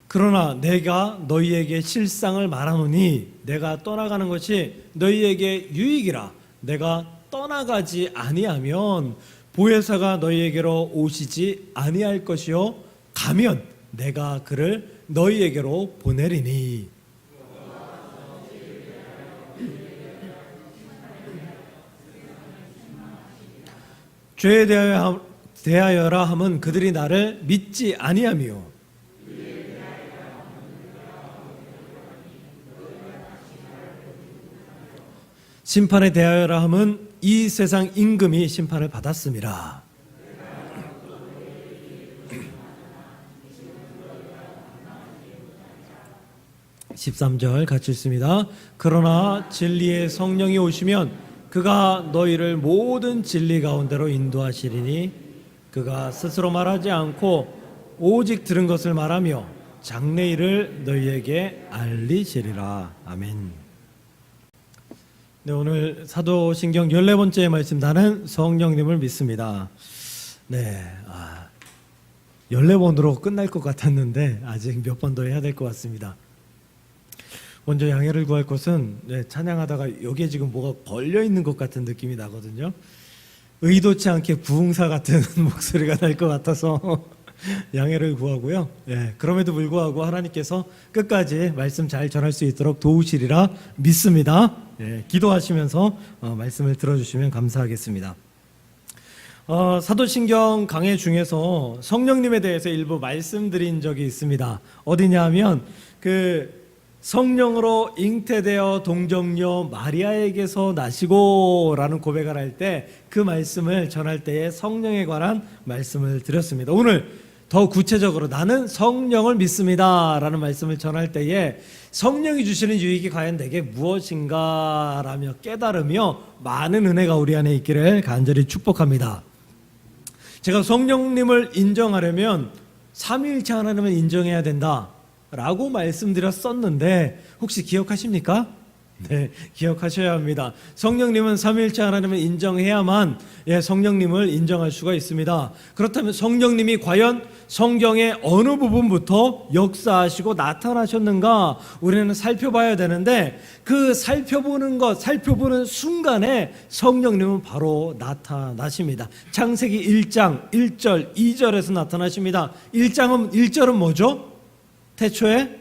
그러나 내가 너희에게 실상을 말하노니 내가 떠나가는 것이 너희에게 유익이라. 내가 떠나가지 아니하면 보혜사가 너희에게로 오시지 아니할 것이요 가면 내가 그를 너희에게로 보내리니. 죄에 대하여라 함은 그들이 나를 믿지 아니하며 심판에 대하여라 함은 이 세상 임금이 심판을 받았음이라. (13절) 같이 읽습니다. 그러나 진리의 성령이 오시면 그가 너희를 모든 진리 가운데로 인도하시리니 그가 스스로 말하지 않고 오직 들은 것을 말하며 장래일을 너희에게 알리시리라. 아멘. 네, 오늘 사도신경 14번째 말씀, 나는 성령님을 믿습니다. 네, 14번으로 끝날 것 같았는데 아직 몇 번 더 해야 될 것 같습니다. 먼저 양해를 구할 것은 찬양하다가 여기에 지금 뭐가 걸려있는 것 같은 느낌이 나거든요. 의도치 않게 부흥사 같은 목소리가 날 것 같아서 양해를 구하고요. 그럼에도 불구하고 하나님께서 끝까지 말씀 잘 전할 수 있도록 도우시리라 믿습니다. 기도하시면서 말씀을 들어주시면 감사하겠습니다. 사도신경 강해 중에서 성령님에 대해서 일부 말씀드린 적이 있습니다. 어디냐 하면 성령으로 잉태되어 동정녀 마리아에게서 나시고 라는 고백을 할 때 그 말씀을 전할 때에 성령에 관한 말씀을 드렸습니다. 오늘 더 구체적으로 나는 성령을 믿습니다 라는 말씀을 전할 때에 성령이 주시는 유익이 과연 내게 무엇인가 라며 깨달으며 많은 은혜가 우리 안에 있기를 간절히 축복합니다. 제가 성령님을 인정하려면 삼위일체 하나님을 인정해야 된다 라고 말씀드렸었는데 혹시 기억하십니까? 네, 기억하셔야 합니다. 성령님은 삼위일체 하나님을 인정해야만 성령님을 인정할 수가 있습니다. 그렇다면 성령님이 과연 성경의 어느 부분부터 역사하시고 나타나셨는가 우리는 살펴봐야 되는데 그 살펴보는 순간에 성령님은 바로 나타나십니다. 창세기 1장 1절 2절에서 나타나십니다. 1절은 뭐죠? 태초에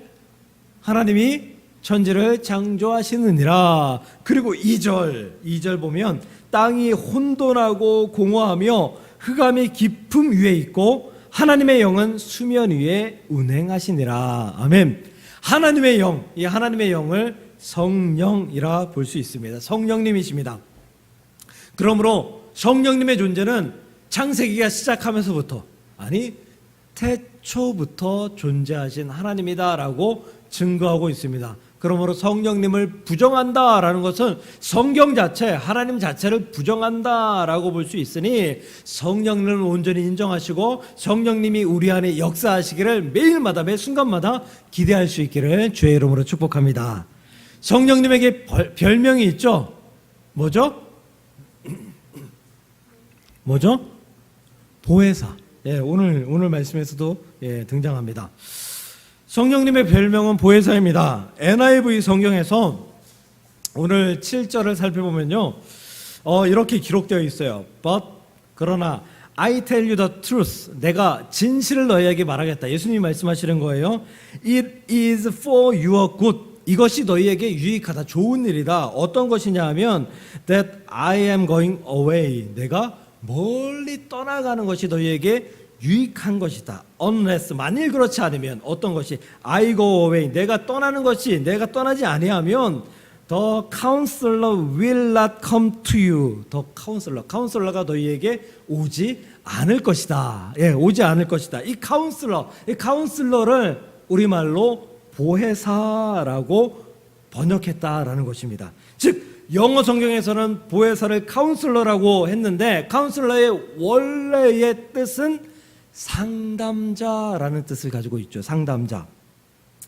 하나님이 천지를 창조하시느니라. 그리고 2절 보면 땅이 혼돈하고 공허하며 흑암이 깊음 위에 있고 하나님의 영은 수면 위에 운행하시니라. 아멘. 하나님의 영, 이 하나님의 영을 성령이라 볼 수 있습니다. 성령님이십니다. 그러므로 성령님의 존재는 창세기가 시작하면서부터 태초부터 존재하신 하나님이다라고 증거하고 있습니다. 그러므로 성령님을 부정한다라는 것은 성경 자체, 하나님 자체를 부정한다라고 볼 수 있으니 성령님을 온전히 인정하시고 성령님이 우리 안에 역사하시기를 매일마다 매 순간마다 기대할 수 있기를 주의 이름으로 축복합니다. 성령님에게 별명이 있죠? 뭐죠? 보혜사. 오늘 말씀에서도 등장합니다. 성령님의 별명은 보혜사입니다. NIV 성경에서 오늘 7절을 살펴보면요, 이렇게 기록되어 있어요. 그러나 I tell you the truth, 내가 진실을 너희에게 말하겠다. 예수님이 말씀하시는 거예요. It is for your good, 이것이 너희에게 유익하다, 좋은 일이다. 어떤 것이냐 하면 that I am going away, 내가 멀리 떠나가는 것이 너희에게 유익한 것이다. unless, 만일 그렇지 않으면 어떤 것이 I go away, 내가 떠나는 것이, 내가 떠나지 아니하면 the counselor will not come to you. the counselor가 너희에게 오지 않을 것이다. 오지 않을 것이다. 이 카운슬러를 우리말로 보혜사라고 번역했다라는 것입니다. 즉 영어 성경에서는 보혜사를 카운슬러라고 했는데 카운슬러의 원래의 뜻은 상담자라는 뜻을 가지고 있죠. 상담자.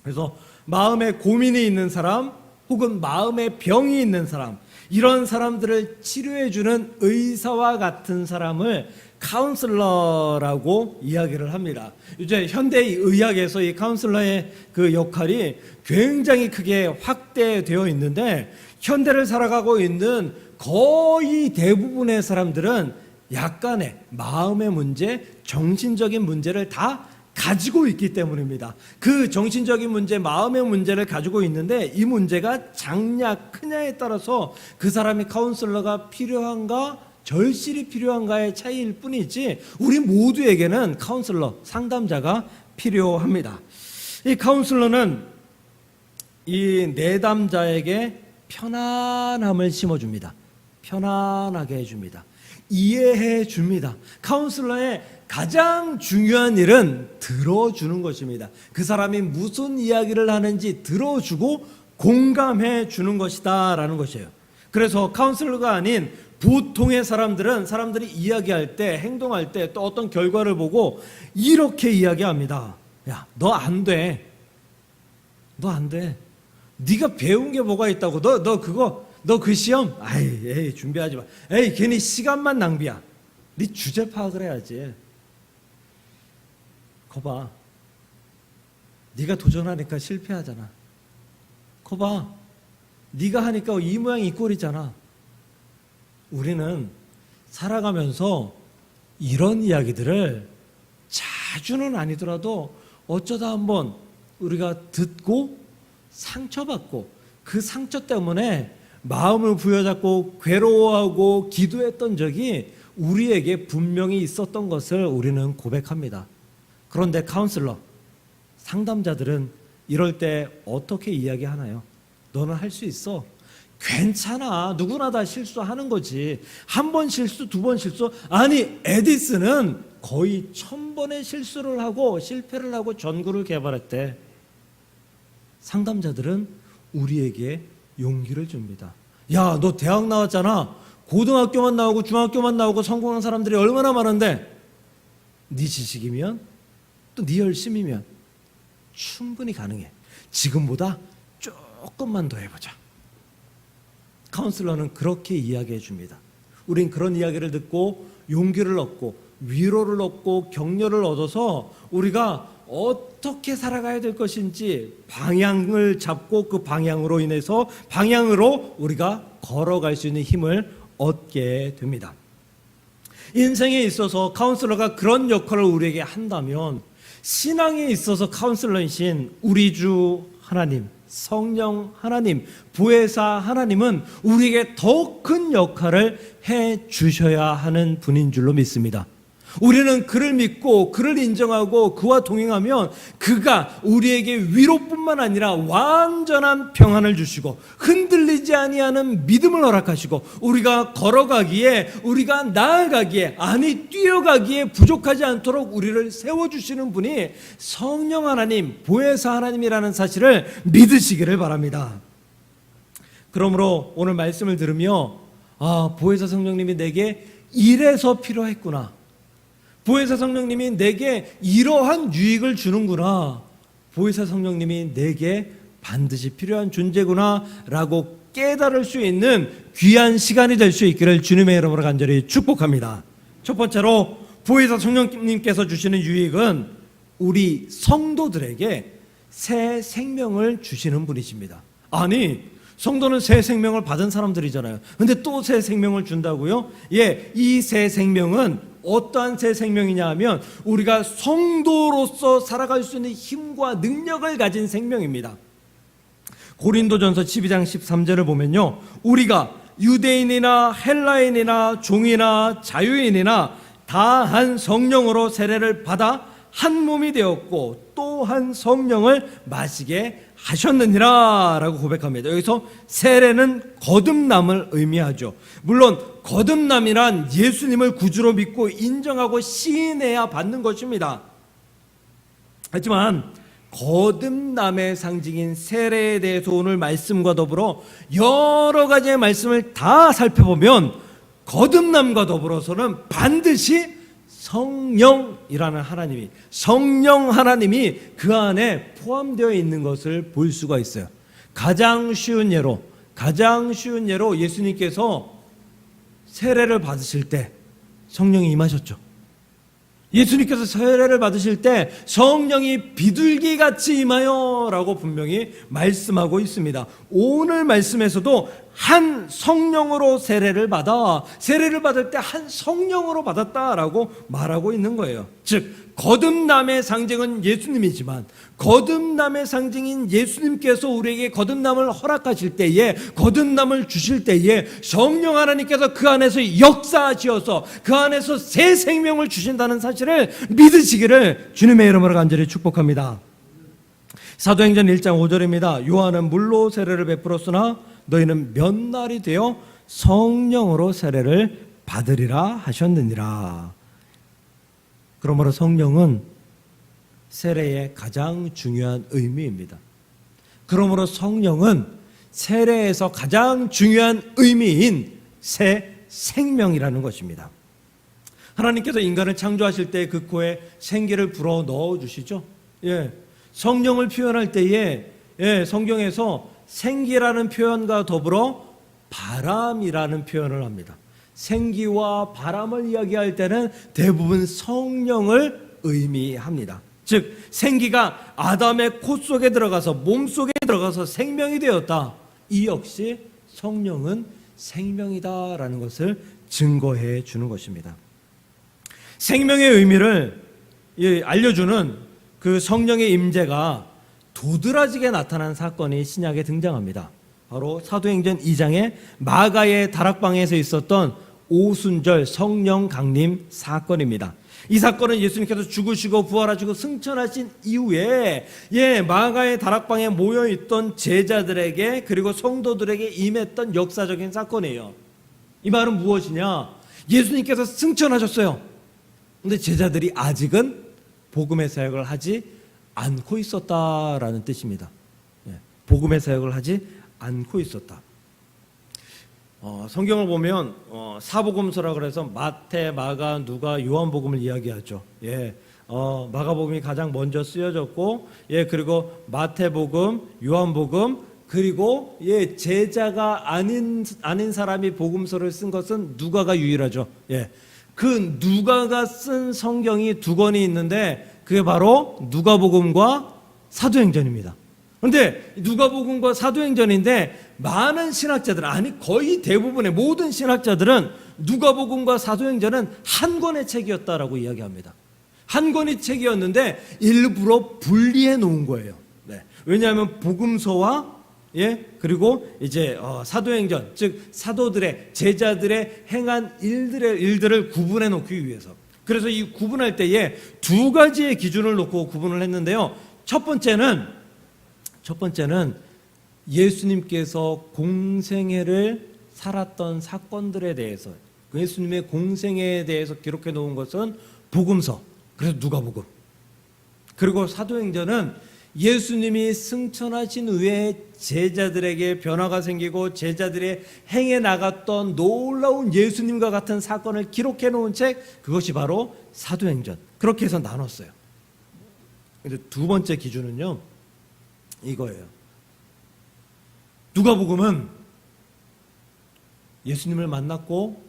그래서 마음에 고민이 있는 사람 혹은 마음에 병이 있는 사람, 이런 사람들을 치료해주는 의사와 같은 사람을 카운슬러라고 이야기를 합니다. 이제 현대 의학에서 이 카운슬러의 그 역할이 굉장히 크게 확대되어 있는데, 현대를 살아가고 있는 거의 대부분의 사람들은 약간의 마음의 문제, 정신적인 문제를 다 가지고 있기 때문입니다. 그 정신적인 문제, 마음의 문제를 가지고 있는데, 이 문제가 작냐 크냐에 따라서 그 사람이 카운슬러가 필요한가, 절실히 필요한가의 차이일 뿐이지, 우리 모두에게는 카운슬러, 상담자가 필요합니다. 이 카운슬러는 이 내담자에게 편안함을 심어줍니다. 편안하게 해줍니다. 이해해 줍니다. 카운슬러의 가장 중요한 일은 들어주는 것입니다. 그 사람이 무슨 이야기를 하는지 들어주고 공감해 주는 것이다 라는 것이에요. 그래서 카운슬러가 아닌 보통의 사람들은 사람들이 이야기할 때, 행동할 때, 또 어떤 결과를 보고 이렇게 이야기합니다. 야, 너 안 돼. 너 안 돼. 네가 배운 게 뭐가 있다고. 너 그 시험, 에이, 준비하지 마. 에이, 괜히 시간만 낭비야. 네 주제 파악을 해야지. 거봐, 네가 도전하니까 실패하잖아. 거봐, 네가 하니까 이 모양 이 꼴이잖아. 우리는 살아가면서 이런 이야기들을 자주는 아니더라도 어쩌다 한번 우리가 듣고 상처받고, 그 상처 때문에 마음을 부여잡고 괴로워하고 기도했던 적이 우리에게 분명히 있었던 것을 우리는 고백합니다. 그런데 카운슬러, 상담자들은 이럴 때 어떻게 이야기하나요? 너는 할 수 있어. 괜찮아. 누구나 다 실수하는 거지. 한 번 실수, 두 번 실수. 아니, 에디슨은 거의 1000번의 실수를 하고 실패를 하고 전구를 개발했대. 상담자들은 우리에게 용기를 줍니다. 야, 너 대학 나왔잖아. 고등학교만 나오고 중학교만 나오고 성공한 사람들이 얼마나 많은데, 네 지식이면 또 네 열심이면 충분히 가능해. 지금보다 조금만 더 해보자. 카운슬러는 그렇게 이야기해 줍니다. 우린 그런 이야기를 듣고 용기를 얻고 위로를 얻고 격려를 얻어서 우리가 어떻게 살아가야 될 것인지 방향을 잡고 그 방향으로 우리가 걸어갈 수 있는 힘을 얻게 됩니다. 인생에 있어서 카운슬러가 그런 역할을 우리에게 한다면, 신앙에 있어서 카운슬러이신 우리 주 하나님, 성령 하나님, 보혜사 하나님은 우리에게 더 큰 역할을 해 주셔야 하는 분인 줄로 믿습니다. 우리는 그를 믿고 그를 인정하고 그와 동행하면 그가 우리에게 위로뿐만 아니라 완전한 평안을 주시고 흔들리지 아니하는 믿음을 허락하시고, 우리가 걸어가기에, 우리가 나아가기에, 아니 뛰어가기에 부족하지 않도록 우리를 세워주시는 분이 성령 하나님, 보혜사 하나님이라는 사실을 믿으시기를 바랍니다. 그러므로 오늘 말씀을 들으며, 보혜사 성령님이 내게 이래서 필요했구나, 보혜사 성령님이 내게 이러한 유익을 주는구나, 보혜사 성령님이 내게 반드시 필요한 존재구나 라고 깨달을 수 있는 귀한 시간이 될 수 있기를 주님의 이름으로 간절히 축복합니다. 첫 번째로, 보혜사 성령님께서 주시는 유익은 우리 성도들에게 새 생명을 주시는 분이십니다. 아니, 성도는 새 생명을 받은 사람들이잖아요. 근데 또 새 생명을 준다고요? 예, 이 새 생명은 어떠한 새 생명이냐 하면 우리가 성도로서 살아갈 수 있는 힘과 능력을 가진 생명입니다. 고린도전서 12장 13절을 보면요, 우리가 유대인이나 헬라인이나 종이나 자유인이나 다 한 성령으로 세례를 받아 한 몸이 되었고 또 한 성령을 마시게 하셨느니라 라고 고백합니다. 여기서 세례는 거듭남을 의미하죠. 물론 거듭남이란 예수님을 구주로 믿고 인정하고 시인해야 받는 것입니다. 하지만 거듭남의 상징인 세례에 대해서 오늘 말씀과 더불어 여러 가지의 말씀을 다 살펴보면, 거듭남과 더불어서는 반드시 성령이라는 하나님이, 성령 하나님이 그 안에 포함되어 있는 것을 볼 수가 있어요. 가장 쉬운 예로 예수님께서 세례를 받으실 때 성령이 임하셨죠. 예수님께서 세례를 받으실 때 성령이 비둘기같이 임하여 라고 분명히 말씀하고 있습니다. 오늘 말씀에서도 한 성령으로 세례를 받아, 세례를 받을 때 한 성령으로 받았다라고 말하고 있는 거예요. 즉 거듭남의 상징은 예수님이지만 거듭남의 상징인 예수님께서 우리에게 거듭남을 허락하실 때에, 거듭남을 주실 때에 성령 하나님께서 그 안에서 역사하시어서 그 안에서 새 생명을 주신다는 사실을 믿으시기를 주님의 이름으로 간절히 축복합니다. 사도행전 1장 5절입니다. 요한은 물로 세례를 베풀었으나 너희는 몇 날이 되어 성령으로 세례를 받으리라 하셨느니라. 그러므로 성령은 세례의 가장 중요한 의미입니다. 그러므로 성령은 세례에서 가장 중요한 의미인 새 생명이라는 것입니다. 하나님께서 인간을 창조하실 때 그 코에 생기를 불어 넣어주시죠. 성령을 표현할 때에 성경에서 생기라는 표현과 더불어 바람이라는 표현을 합니다. 생기와 바람을 이야기할 때는 대부분 성령을 의미합니다. 즉 생기가 아담의 코 속에 들어가서 몸 속에 들어가서 생명이 되었다. 이 역시 성령은 생명이다라는 것을 증거해 주는 것입니다. 생명의 의미를 알려주는 그 성령의 임재가 도드라지게 나타난 사건이 신약에 등장합니다. 바로 사도행전 2장의 마가의 다락방에서 있었던 오순절 성령 강림 사건입니다. 이 사건은 예수님께서 죽으시고 부활하시고 승천하신 이후에 마가의 다락방에 모여있던 제자들에게 그리고 성도들에게 임했던 역사적인 사건이에요. 이 말은 무엇이냐? 예수님께서 승천하셨어요. 근데 제자들이 아직은 복음의 사역을 하지 않고 있었다라는 뜻입니다. 복음의 사역을 하지 않고 있었다. 성경을 보면 사복음서라 그래서 마태, 마가, 누가, 요한복음을 이야기하죠. 마가복음이 가장 먼저 쓰여졌고, 그리고 마태복음, 요한복음, 그리고 제자가 아닌 사람이 복음서를 쓴 것은 누가가 유일하죠. 그 누가가 쓴 성경이 두 권이 있는데 그게 바로 누가복음과 사도행전입니다. 그런데 누가복음과 사도행전인데 많은 신학자들, 아니 거의 대부분의 모든 신학자들은 누가복음과 사도행전은 한 권의 책이었다라고 이야기합니다. 한 권의 책이었는데 일부러 분리해 놓은 거예요. 왜냐하면 복음서와 그리고 이제 사도행전, 즉 사도들의 제자들의 행한 일들을 구분해 놓기 위해서. 그래서 이 구분할 때에 두 가지의 기준을 놓고 구분을 했는데요. 첫 번째는 예수님께서 공생애를 살았던 사건들에 대해서, 예수님의 공생애에 대해서 기록해 놓은 것은 복음서, 그래서 누가복음. 그리고 사도행전은 예수님이 승천하신 후에 제자들에게 변화가 생기고 제자들의 행해 나갔던 놀라운 예수님과 같은 사건을 기록해 놓은 책, 그것이 바로 사도행전. 그렇게 해서 나눴어요. 근데 두 번째 기준은요, 이거예요. 누가복음은 예수님을 만났고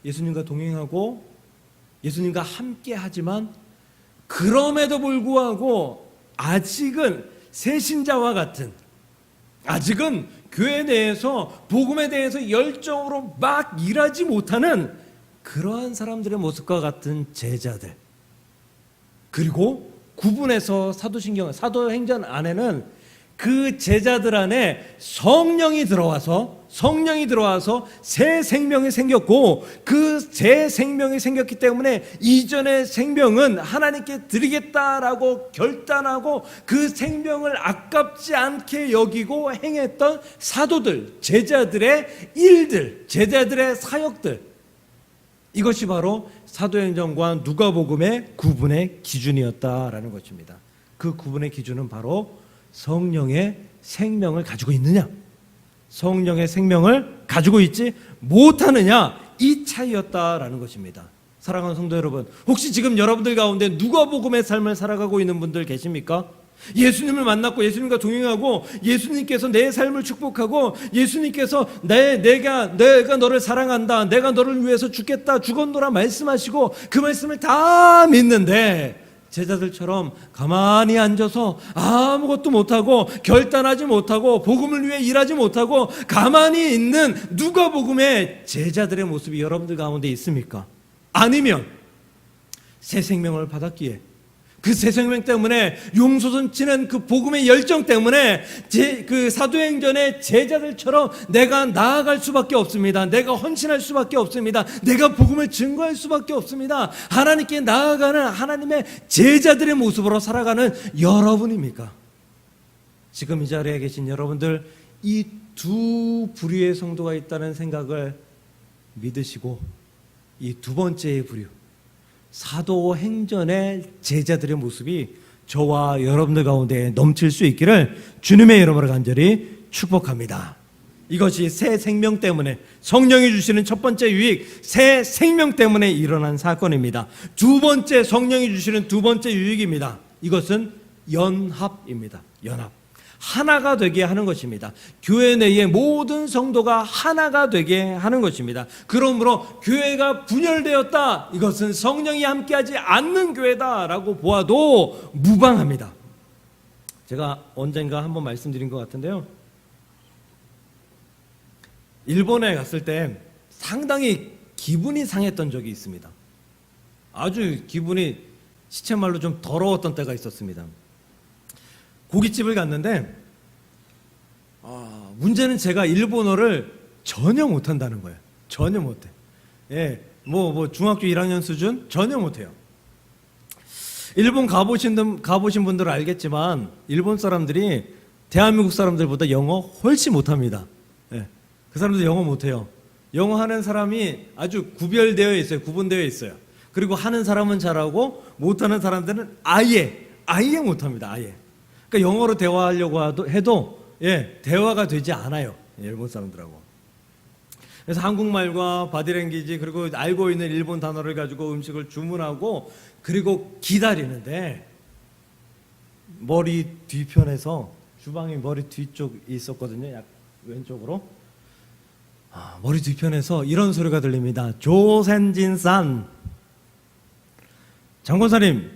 예수님과 동행하고 예수님과 함께 하지만 그럼에도 불구하고 아직은 새신자와 같은, 아직은 교회 내에서 복음에 대해서 열정으로 막 일하지 못하는 그러한 사람들의 모습과 같은 제자들, 그리고 구분해서 사도행전 안에는 그 제자들 안에 성령이 들어와서 새 생명이 생겼고, 그 새 생명이 생겼기 때문에 이전의 생명은 하나님께 드리겠다라고 결단하고 그 생명을 아깝지 않게 여기고 행했던 사도들, 제자들의 일들, 제자들의 사역들, 이것이 바로 사도행전과 누가복음의 구분의 기준이었다라는 것입니다. 그 구분의 기준은 바로 성령의 생명을 가지고 있느냐, 성령의 생명을 가지고 있지 못하느냐, 이 차이였다라는 것입니다. 사랑하는 성도 여러분, 혹시 지금 여러분들 가운데 누가복음의 삶을 살아가고 있는 분들 계십니까? 예수님을 만났고 예수님과 동행하고 예수님께서 내 삶을 축복하고 예수님께서 내가 너를 사랑한다, 내가 너를 위해서 죽겠다, 죽었노라 말씀하시고 그 말씀을 다 믿는데 제자들처럼 가만히 앉아서 아무것도 못하고 결단하지 못하고 복음을 위해 일하지 못하고 가만히 있는 누가복음의 제자들의 모습이 여러분들 가운데 있습니까? 아니면 새 생명을 받았기에 그 새 생명 때문에 용솟음치는 그 복음의 열정 때문에 그 사도행전의 제자들처럼 내가 나아갈 수밖에 없습니다. 내가 헌신할 수밖에 없습니다. 내가 복음을 증거할 수밖에 없습니다. 하나님께 나아가는 하나님의 제자들의 모습으로 살아가는 여러분입니까? 지금 이 자리에 계신 여러분들, 이 두 부류의 성도가 있다는 생각을 믿으시고 이 두 번째의 부류, 사도행전의 제자들의 모습이 저와 여러분들 가운데 넘칠 수 있기를 주님의 이름으로 간절히 축복합니다. 이것이 새 생명 때문에, 성령이 주시는 첫 번째 유익, 새 생명 때문에 일어난 사건입니다. 두 번째, 성령이 주시는 두 번째 유익입니다. 이것은 연합입니다. 연합. 하나가 되게 하는 것입니다. 교회 내의 모든 성도가 하나가 되게 하는 것입니다. 그러므로 교회가 분열되었다, 이것은 성령이 함께하지 않는 교회다라고 보아도 무방합니다. 제가 언젠가 한번 말씀드린 것 같은데요, 일본에 갔을 때 상당히 기분이 상했던 적이 있습니다. 아주 기분이 시쳇말로 좀 더러웠던 때가 있었습니다. 고깃집을 갔는데 문제는 제가 일본어를 전혀 못한다는 거예요. 전혀 못해. 예, 뭐 중학교 1학년 수준 전혀 못해요. 일본 가보신 분들은 알겠지만 일본 사람들이 대한민국 사람들보다 영어 훨씬 못합니다. 예, 그 사람들 영어 못해요. 영어 하는 사람이 아주 구별되어 있어요. 구분되어 있어요. 그리고 하는 사람은 잘하고 못하는 사람들은 아예 못합니다. 아예. 그러니까 영어로 대화하려고 해도 대화가 되지 않아요. 일본 사람들하고. 그래서 한국말과 바디랭귀지 그리고 알고 있는 일본 단어를 가지고 음식을 주문하고 그리고 기다리는데 머리 뒤편에서 주방이 머리 뒤쪽에 있었거든요. 약 왼쪽으로. 머리 뒤편에서 이런 소리가 들립니다. 조센진산. 장권사님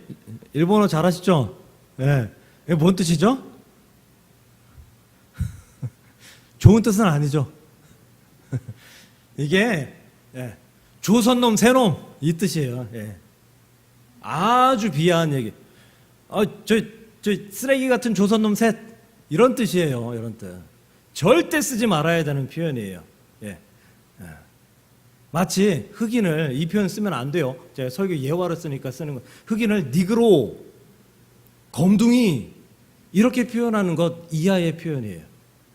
일본어 잘하시죠? 네. 이게 뭔 뜻이죠? 좋은 뜻은 아니죠. 이게 조선놈 새놈 이 뜻이에요. 아주 비하한 얘기. 저 쓰레기 같은 조선놈 셋 이런 뜻이에요. 이런 뜻. 절대 쓰지 말아야 되는 표현이에요. 마치 흑인을, 이 표현 쓰면 안 돼요. 제가 설교 예화로 쓰니까 쓰는 거. 흑인을 니그로, 검둥이 이렇게 표현하는 것 이하의 표현이에요.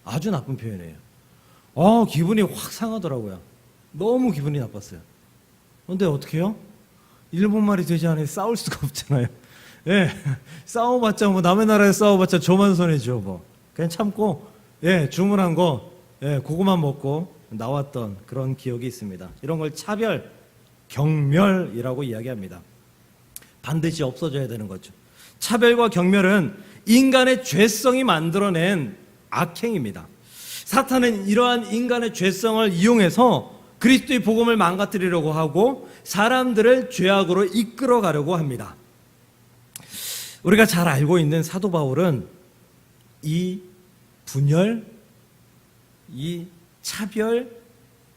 아주 나쁜 표현이에요. 기분이 확 상하더라고요. 너무 기분이 나빴어요. 근데 어떻게 해요? 일본말이 되지 않으니 싸울 수가 없잖아요. 싸워봤자 뭐 남의 나라에 싸워봤자 저만 손해죠. 뭐 그냥 참고 주문한 거 그거만 먹고 나왔던 그런 기억이 있습니다. 이런 걸 차별, 경멸이라고 이야기합니다. 반드시 없어져야 되는 거죠. 차별과 경멸은 인간의 죄성이 만들어낸 악행입니다. 사탄은 이러한 인간의 죄성을 이용해서 그리스도의 복음을 망가뜨리려고 하고 사람들을 죄악으로 이끌어가려고 합니다. 우리가 잘 알고 있는 사도 바울은 이 분열, 이 차별,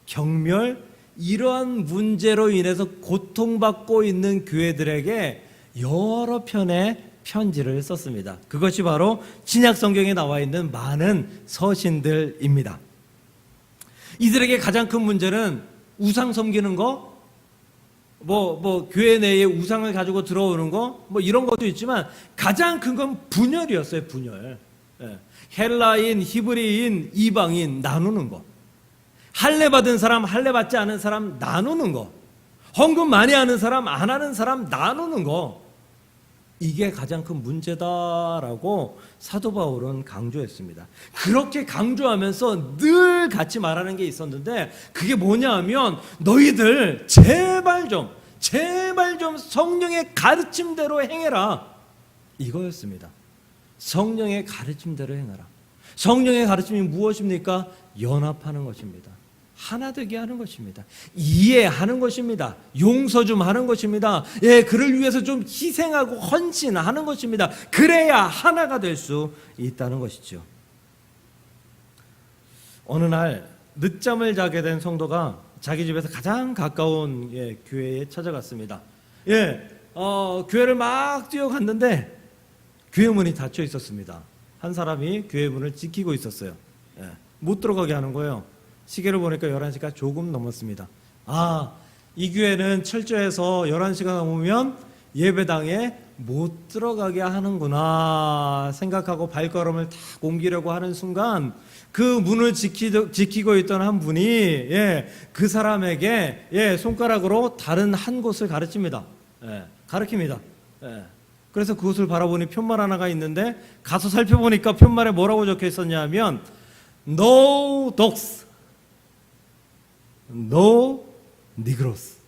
경멸, 이러한 문제로 인해서 고통받고 있는 교회들에게 여러 편의 편지를 썼습니다. 그것이 바로 신약 성경에 나와 있는 많은 서신들입니다. 이들에게 가장 큰 문제는 우상 섬기는 거, 교회 내에 우상을 가지고 들어오는 거, 이런 것도 있지만 가장 큰 건 분열이었어요. 분열. 헬라인, 히브리인, 이방인 나누는 거. 할례 받은 사람, 할례 받지 않은 사람 나누는 거. 헌금 많이 하는 사람, 안 하는 사람 나누는 거. 이게 가장 큰 문제다라고 사도 바울은 강조했습니다. 그렇게 강조하면서 늘 같이 말하는 게 있었는데 그게 뭐냐 하면 너희들 제발 좀 성령의 가르침대로 행해라. 이거였습니다. 성령의 가르침대로 행하라. 성령의 가르침이 무엇입니까? 연합하는 것입니다. 하나 되게 하는 것입니다. 이해하는 것입니다. 용서 좀 하는 것입니다. 예, 그를 위해서 좀 희생하고 헌신하는 것입니다. 그래야 하나가 될 수 있다는 것이죠. 어느 날 늦잠을 자게 된 성도가 자기 집에서 가장 가까운 교회에 찾아갔습니다. 교회를 막 뛰어갔는데 교회 문이 닫혀 있었습니다. 한 사람이 교회 문을 지키고 있었어요. 못 들어가게 하는 거예요. 시계를 보니까 11시가 조금 넘었습니다. 이 교회는 철저해서 11시가 넘으면 예배당에 못 들어가게 하는구나 생각하고 발걸음을 탁 옮기려고 하는 순간 그 문을 지키고 있던 한 분이 그 사람에게 손가락으로 다른 한 곳을 가르칩니다. 가르칩니다. 그래서 그곳을 바라보니 편말 하나가 있는데 가서 살펴보니까 편말에 뭐라고 적혀 있었냐면 No dogs, No Negroes,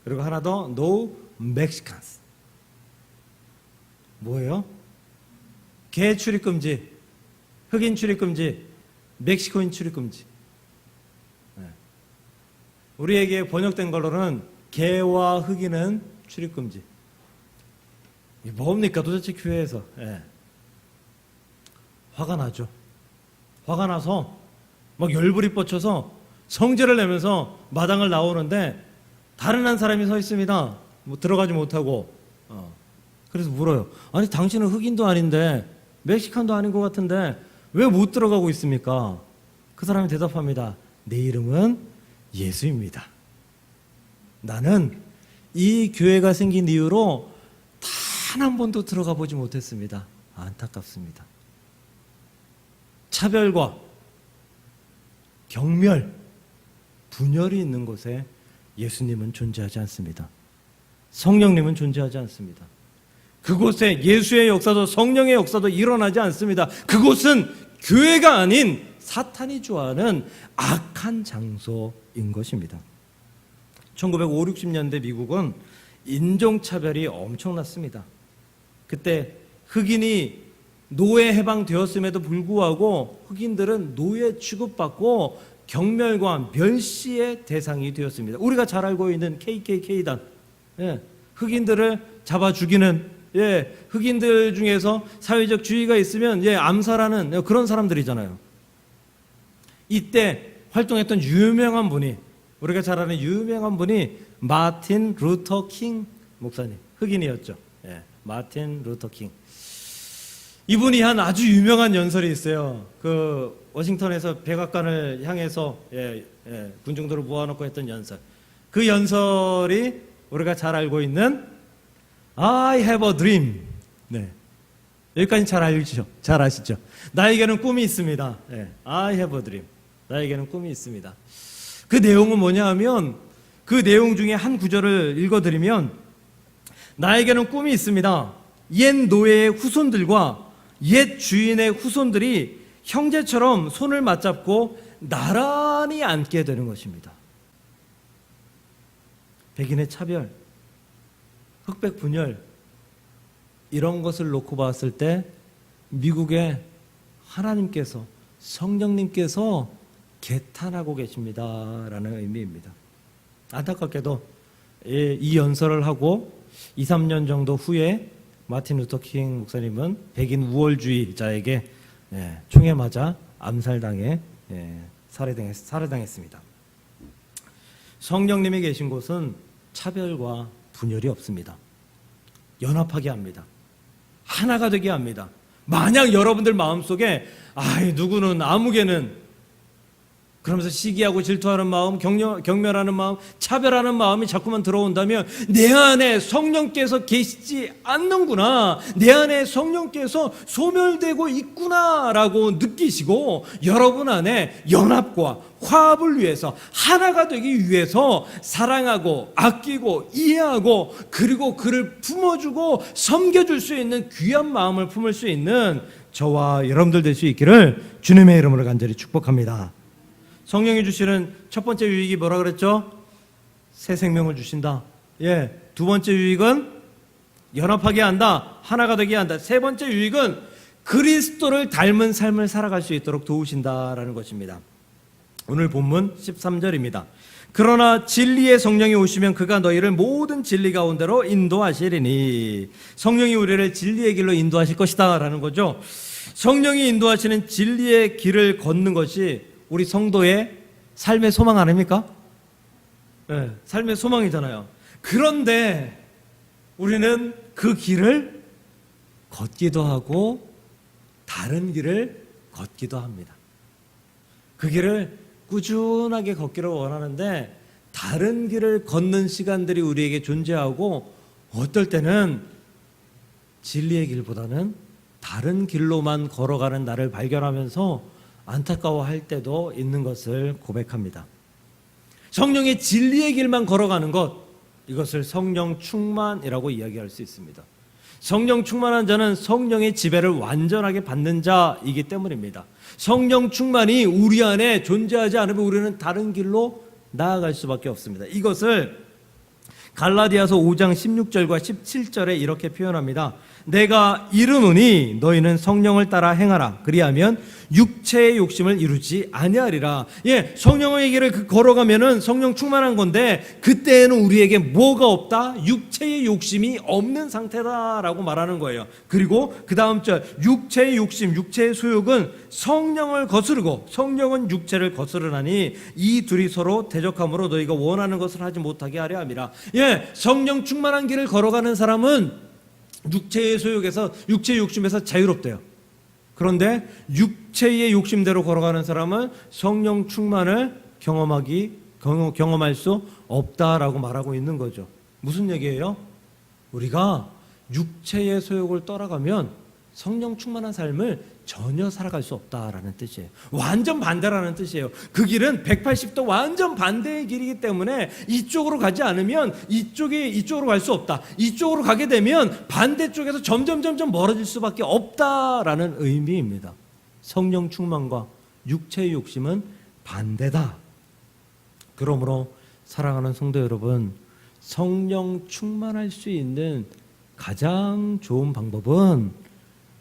그리고 하나 더 No Mexicans. 뭐예요? 개 출입 금지, 흑인 출입 금지, 멕시코인 출입 금지. 우리에게 번역된 걸로는 개와 흑인은 출입 금지. 이게 뭡니까 도대체 교회에서? 화가 나죠. 화가 나서 막 열불이 뻗쳐서 성질을 내면서 마당을 나오는데 다른 한 사람이 서 있습니다. 뭐 들어가지 못하고. 그래서 물어요. 아니 당신은 흑인도 아닌데 멕시칸도 아닌 것 같은데 왜 못 들어가고 있습니까? 그 사람이 대답합니다. 내 이름은 예수입니다. 나는 이 교회가 생긴 이후로 단 한 번도 들어가 보지 못했습니다. 안타깝습니다. 차별과 경멸, 분열이 있는 곳에 예수님은 존재하지 않습니다. 성령님은 존재하지 않습니다. 그곳에 예수의 역사도 성령의 역사도 일어나지 않습니다. 그곳은 교회가 아닌 사탄이 좋아하는 악한 장소인 것입니다. 1950, 60년대 미국은 인종차별이 엄청났습니다. 그때 흑인이 노예 해방되었음에도 불구하고 흑인들은 노예 취급받고 경멸과 멸시의 대상이 되었습니다. 우리가 잘 알고 있는 KKK단, 흑인들을 잡아 죽이는, 흑인들 중에서 사회적 주의가 있으면 암살하는 그런 사람들이잖아요. 이때 활동했던 유명한 분이, 우리가 잘 아는 유명한 분이 마틴 루터 킹 목사님, 흑인이었죠. 마틴 루터 킹. 이분이 한 아주 유명한 연설이 있어요. 그 워싱턴에서 백악관을 향해서 군중들을 모아놓고 했던 연설. 그 연설이 우리가 잘 알고 있는 I have a dream. 여기까지 잘 알죠? 잘 아시죠? 나에게는 꿈이 있습니다. I have a dream. 나에게는 꿈이 있습니다. 그 내용은 뭐냐 하면 그 내용 중에 한 구절을 읽어드리면 나에게는 꿈이 있습니다. 옛 노예의 후손들과 옛 주인의 후손들이 형제처럼 손을 맞잡고 나란히 앉게 되는 것입니다. 백인의 차별, 흑백 분열, 이런 것을 놓고 봤을 때 미국의 하나님께서, 성령님께서 개탄하고 계십니다라는 의미입니다. 안타깝게도 이 연설을 하고 2, 3년 정도 후에 마틴 루터 킹 목사님은 백인 우월주의자에게 총에 맞아 암살당해 살해당했습니다. 성령님이 계신 곳은 차별과 분열이 없습니다. 연합하게 합니다. 하나가 되게 합니다. 만약 여러분들 마음속에 누구는 아무개는 그러면서 시기하고 질투하는 마음, 경멸하는 마음, 차별하는 마음이 자꾸만 들어온다면 내 안에 성령께서 계시지 않는구나, 내 안에 성령께서 소멸되고 있구나라고 느끼시고 여러분 안에 연합과 화합을 위해서, 하나가 되기 위해서 사랑하고 아끼고 이해하고 그리고 그를 품어주고 섬겨줄 수 있는 귀한 마음을 품을 수 있는 저와 여러분들 될 수 있기를 주님의 이름으로 간절히 축복합니다. 성령이 주시는 첫 번째 유익이 뭐라 그랬죠? 새 생명을 주신다. 두 번째 유익은 연합하게 한다. 하나가 되게 한다. 세 번째 유익은 그리스도를 닮은 삶을 살아갈 수 있도록 도우신다라는 것입니다. 오늘 본문 13절입니다. 그러나 진리의 성령이 오시면 그가 너희를 모든 진리 가운데로 인도하시리니. 성령이 우리를 진리의 길로 인도하실 것이다 라는 거죠. 성령이 인도하시는 진리의 길을 걷는 것이 우리 성도의 삶의 소망 아닙니까? 네, 삶의 소망이잖아요. 그런데 우리는 그 길을 걷기도 하고 다른 길을 걷기도 합니다. 그 길을 꾸준하게 걷기를 원하는데 다른 길을 걷는 시간들이 우리에게 존재하고, 어떨 때는 진리의 길보다는 다른 길로만 걸어가는 나를 발견하면서 안타까워할 때도 있는 것을 고백합니다. 성령의 진리의 길만 걸어가는 것, 이것을 성령 충만이라고 이야기할 수 있습니다. 성령 충만한 자는 성령의 지배를 완전하게 받는 자이기 때문입니다. 성령 충만이 우리 안에 존재하지 않으면 우리는 다른 길로 나아갈 수밖에 없습니다. 이것을 갈라디아서 5장 16절과 17절에 이렇게 표현합니다. 내가 이르노니 너희는 성령을 따라 행하라. 그리하면 육체의 욕심을 이루지 아니하리라. 성령의 길을 걸어가면은 성령 충만한 건데, 그때에는 우리에게 뭐가 없다? 육체의 욕심이 없는 상태다라고 말하는 거예요. 그리고 그 다음 절, 육체의 욕심, 육체의 소욕은 성령을 거스르고 성령은 육체를 거스르나니 이 둘이 서로 대적함으로 너희가 원하는 것을 하지 못하게 하려 함이라. 성령 충만한 길을 걸어가는 사람은 육체의 소욕에서, 육체의 욕심에서 자유롭대요. 그런데 육체의 욕심대로 걸어가는 사람은 성령 충만을 경험할 수 없다라고 말하고 있는 거죠. 무슨 얘기예요? 우리가 육체의 소욕을 따라가면 성령 충만한 삶을 전혀 살아갈 수 없다라는 뜻이에요. 완전 반대라는 뜻이에요. 그 길은 180도 완전 반대의 길이기 때문에 이쪽으로 가지 않으면 이쪽으로 갈 수 없다. 이쪽으로 가게 되면 반대쪽에서 점점 멀어질 수밖에 없다라는 의미입니다. 성령 충만과 육체의 욕심은 반대다. 그러므로 사랑하는 성도 여러분, 성령 충만할 수 있는 가장 좋은 방법은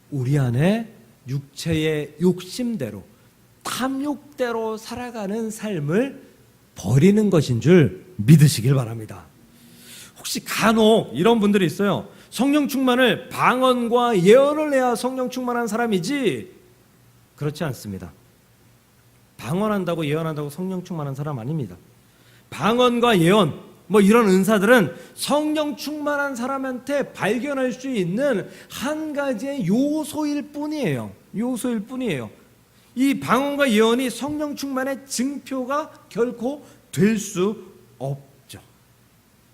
우리 안에 육체의 욕심대로, 탐욕대로 살아가는 삶을 버리는 것인 줄 믿으시길 바랍니다. 혹시 간혹 이런 분들이 있어요. 성령 충만을 방언과 예언을 해야 성령 충만한 사람이지, 그렇지 않습니다. 방언한다고 예언한다고 성령 충만한 사람 아닙니다. 방언과 예언, 이런 은사들은 성령 충만한 사람한테 발견할 수 있는 한 가지의 요소일 뿐이에요. 요소일 뿐이에요. 이 방언과 예언이 성령 충만의 증표가 결코 될 수 없죠.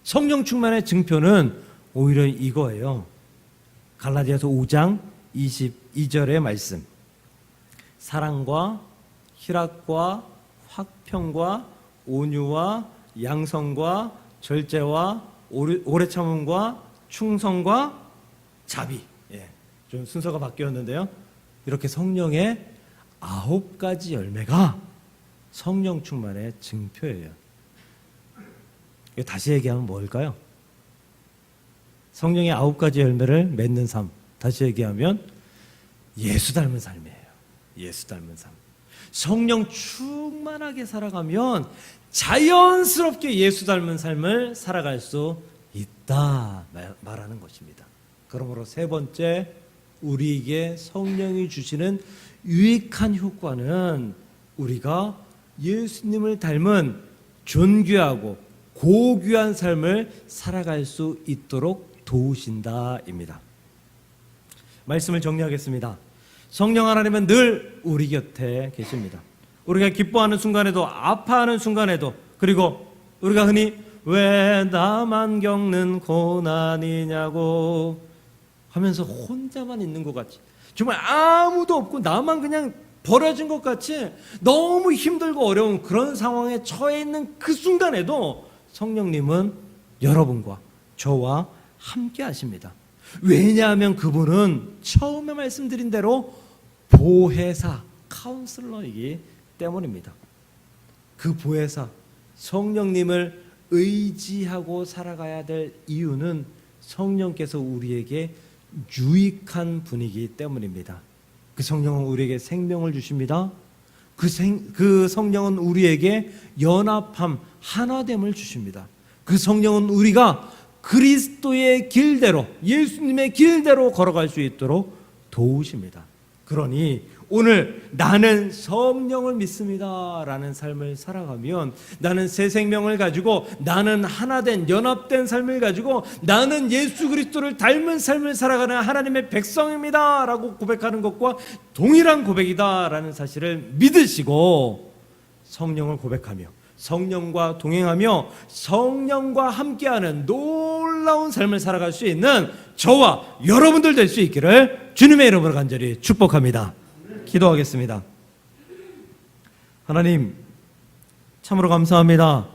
성령 충만의 증표는 오히려 이거예요. 갈라디아서 5장 22절의 말씀. 사랑과 희락과 화평과 온유와 양성과 절제와 오래 참음과 충성과 자비. 좀 순서가 바뀌었는데요. 이렇게 성령의 9가지 열매가 성령 충만의 증표예요. 다시 얘기하면 뭘까요? 성령의 9가지 열매를 맺는 삶. 다시 얘기하면 예수 닮은 삶이에요. 예수 닮은 삶. 성령 충만하게 살아가면 자연스럽게 예수 닮은 삶을 살아갈 수 있다 말하는 것입니다. 그러므로 세 번째, 우리에게 성령이 주시는 유익한 효과는 우리가 예수님을 닮은 존귀하고 고귀한 삶을 살아갈 수 있도록 도우신다입니다. 말씀을 정리하겠습니다. 성령 하나님은 늘 우리 곁에 계십니다. 우리가 기뻐하는 순간에도, 아파하는 순간에도, 그리고 우리가 흔히 왜 나만 겪는 고난이냐고 하면서 혼자만 있는 것 같이, 정말 아무도 없고 나만 그냥 버려진 것 같이 너무 힘들고 어려운 그런 상황에 처해 있는 그 순간에도 성령님은 여러분과 저와 함께 하십니다. 왜냐하면 그분은 처음에 말씀드린 대로 보혜사, 카운슬러이기 때문입니다. 그 보혜사, 성령님을 의지하고 살아가야 될 이유는 성령께서 우리에게 유익한 분이기 때문입니다. 그 성령은 우리에게 생명을 주십니다. 그 성령은 우리에게 연합함, 하나됨을 주십니다. 그 성령은 우리가 그리스도의 길대로, 예수님의 길대로 걸어갈 수 있도록 도우십니다. 그러니 오늘 나는 성령을 믿습니다 라는 삶을 살아가면, 나는 새 생명을 가지고, 나는 하나된 연합된 삶을 가지고, 나는 예수 그리스도를 닮은 삶을 살아가는 하나님의 백성입니다 라고 고백하는 것과 동일한 고백이다 라는 사실을 믿으시고 성령을 고백하며 성령과 동행하며 성령과 함께하는 놀라운 삶을 살아갈 수 있는 저와 여러분들 될 수 있기를 주님의 이름으로 간절히 축복합니다. 기도하겠습니다. 하나님, 참으로 감사합니다.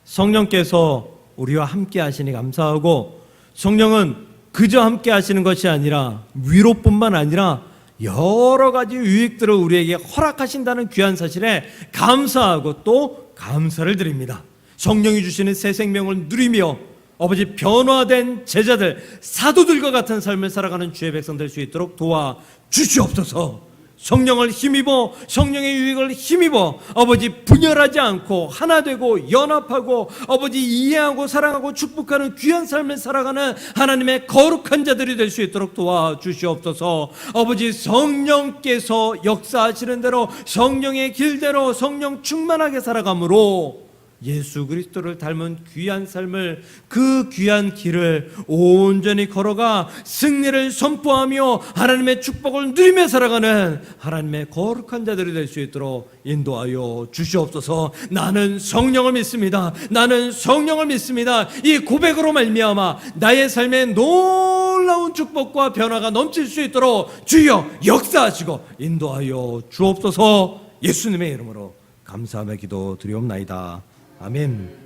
성령께서 우리와 함께 하시니 감사하고, 성령은 그저 함께 하시는 것이 아니라 위로뿐만 아니라 여러 가지 유익들을 우리에게 허락하신다는 귀한 사실에 감사하고 또 감사를 드립니다. 성령이 주시는 새 생명을 누리며 아버지 변화된 제자들, 사도들과 같은 삶을 살아가는 주의 백성 될 수 있도록 도와 주시옵소서. 성령을 힘입어, 성령의 유익을 힘입어 아버지 분열하지 않고 하나 되고 연합하고 아버지 이해하고 사랑하고 축복하는 귀한 삶을 살아가는 하나님의 거룩한 자들이 될 수 있도록 도와주시옵소서. 아버지 성령께서 역사하시는 대로 성령의 길대로 성령 충만하게 살아감으로 예수 그리스도를 닮은 귀한 삶을, 그 귀한 길을 온전히 걸어가 승리를 선포하며 하나님의 축복을 누리며 살아가는 하나님의 거룩한 자들이 될 수 있도록 인도하여 주시옵소서. 나는 성령을 믿습니다. 나는 성령을 믿습니다. 이 고백으로 말미암아 나의 삶에 놀라운 축복과 변화가 넘칠 수 있도록 주여 역사하시고 인도하여 주옵소서. 예수님의 이름으로 감사하며 기도 드리옵나이다. 아멘.